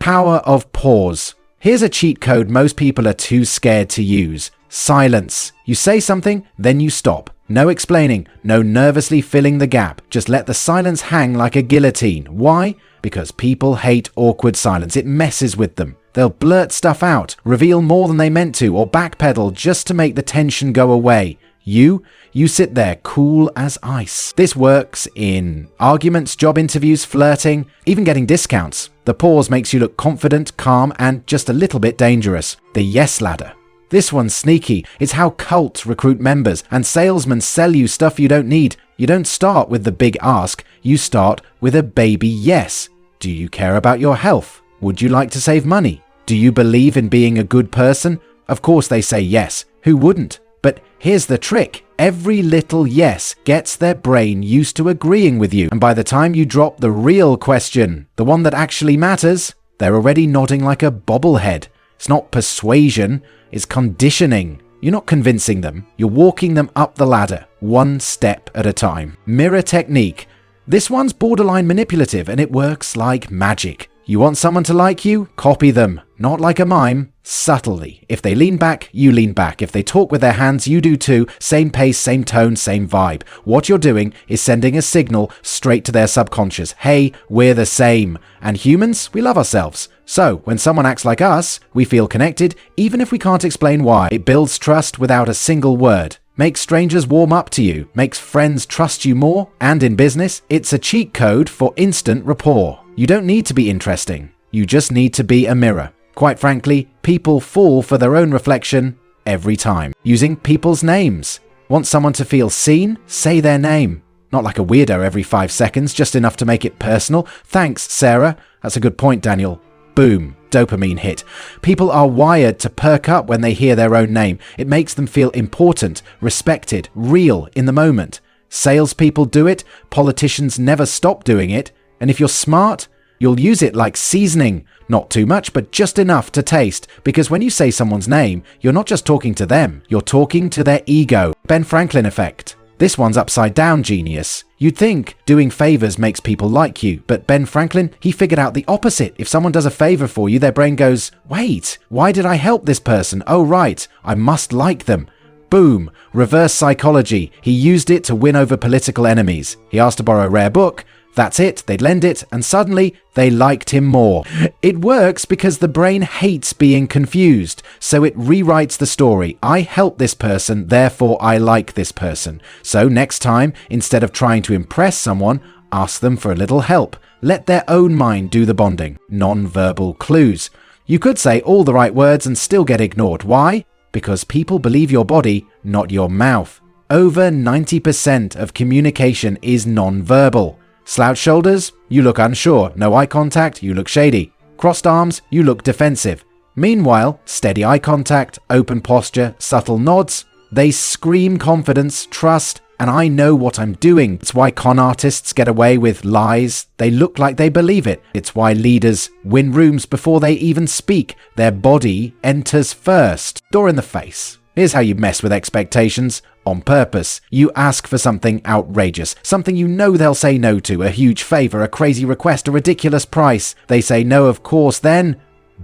Power of pause. Here's a cheat code most people are too scared to use. Silence. You say something, then you stop. No explaining, no nervously filling the gap. Just let the silence hang like a guillotine. Why? Because people hate awkward silence. It messes with them. They'll blurt stuff out, reveal more than they meant to, or backpedal just to make the tension go away. You sit there cool as ice. This works in arguments, job interviews, flirting, even getting discounts. The pause makes you look confident, calm, and just a little bit dangerous. The yes ladder. This one's sneaky. It's how cults recruit members and salesmen sell you stuff you don't need. You don't start with the big ask. You start with a baby yes. Do you care about your health? Would you like to save money? Do you believe in being a good person? Of course they say yes. Who wouldn't? But here's the trick. Every little yes gets their brain used to agreeing with you. And by the time you drop the real question, the one that actually matters, they're already nodding like a bobblehead. It's not persuasion, it's conditioning. You're not convincing them. You're walking them up the ladder, one step at a time. Mirror technique. This one's borderline manipulative and it works like magic. You want someone to like you? Copy them. Not like a mime. Subtly. If they lean back, you lean back. If they talk with their hands, you do too. Same pace, same tone, same vibe. What you're doing is sending a signal straight to their subconscious. Hey, we're the same. And humans, we love ourselves. So, when someone acts like us, we feel connected, even if we can't explain why. It builds trust without a single word. Makes strangers warm up to you. Makes friends trust you more. And in business, it's a cheat code for instant rapport. You don't need to be interesting. You just need to be a mirror. Quite frankly, people fall for their own reflection every time. Using people's names. Want someone to feel seen? Say their name. Not like a weirdo every 5 seconds, just enough to make it personal. Thanks, Sarah. That's a good point, Daniel. Boom. Dopamine hit. People are wired to perk up when they hear their own name. It makes them feel important, respected, real in the moment. Salespeople do it. Politicians never stop doing it. And if you're smart, you'll use it like seasoning. Not too much, but just enough to taste. Because when you say someone's name, you're not just talking to them. You're talking to their ego. Ben Franklin effect. This one's upside down genius. You'd think doing favors makes people like you, but Ben Franklin, he figured out the opposite. If someone does a favor for you, their brain goes, wait, why did I help this person? Oh right, I must like them. Boom, reverse psychology. He used it to win over political enemies. He asked to borrow a rare book. That's it, they'd lend it, and suddenly they liked him more. It works because the brain hates being confused, so it rewrites the story. I help this person, therefore I like this person. So next time, instead of trying to impress someone, ask them for a little help. Let their own mind do the bonding. Non-verbal clues. You could say all the right words and still get ignored. Why? Because people believe your body, not your mouth. Over 90% of communication is non-verbal. Slouched shoulders, you look unsure. No eye contact, you look shady. Crossed arms, you look defensive. Meanwhile, steady eye contact, open posture, subtle nods, they scream confidence, trust, and I know what I'm doing. It's why con artists get away with lies. They look like they believe it. It's why leaders win rooms before they even speak. Their body enters first. Door in the face. Here's how you mess with expectations. On purpose. You ask for something outrageous. Something you know they'll say no to. A huge favor, a crazy request, a ridiculous price. They say no, of course, then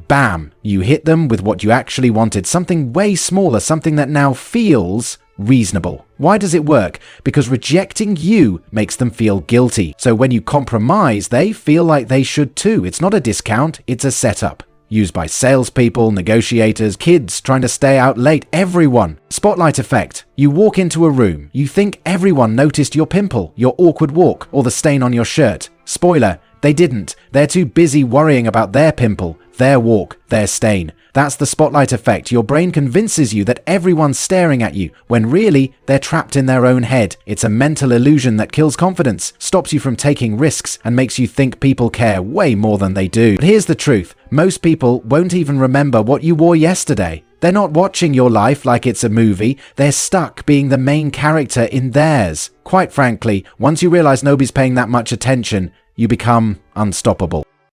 bam! You hit them with what you actually wanted. Something way smaller, something that now feels reasonable. Why does it work? Because rejecting you makes them feel guilty. So when you compromise, they feel like they should too. It's not a discount, it's a setup. Used by salespeople, negotiators, kids trying to stay out late, everyone. Spotlight effect. You walk into a room. You think everyone noticed your pimple, your awkward walk, or the stain on your shirt. Spoiler, they didn't. They're too busy worrying about their pimple, their walk, their stain. That's the spotlight effect. Your brain convinces you that everyone's staring at you, when really they're trapped in their own head. It's a mental illusion that kills confidence, stops you from taking risks, and makes you think people care way more than they do. But here's the truth. Most people won't even remember what you wore yesterday. They're not watching your life like it's a movie. They're stuck being the main character in theirs. Quite frankly, once you realize nobody's paying that much attention, you become unstoppable.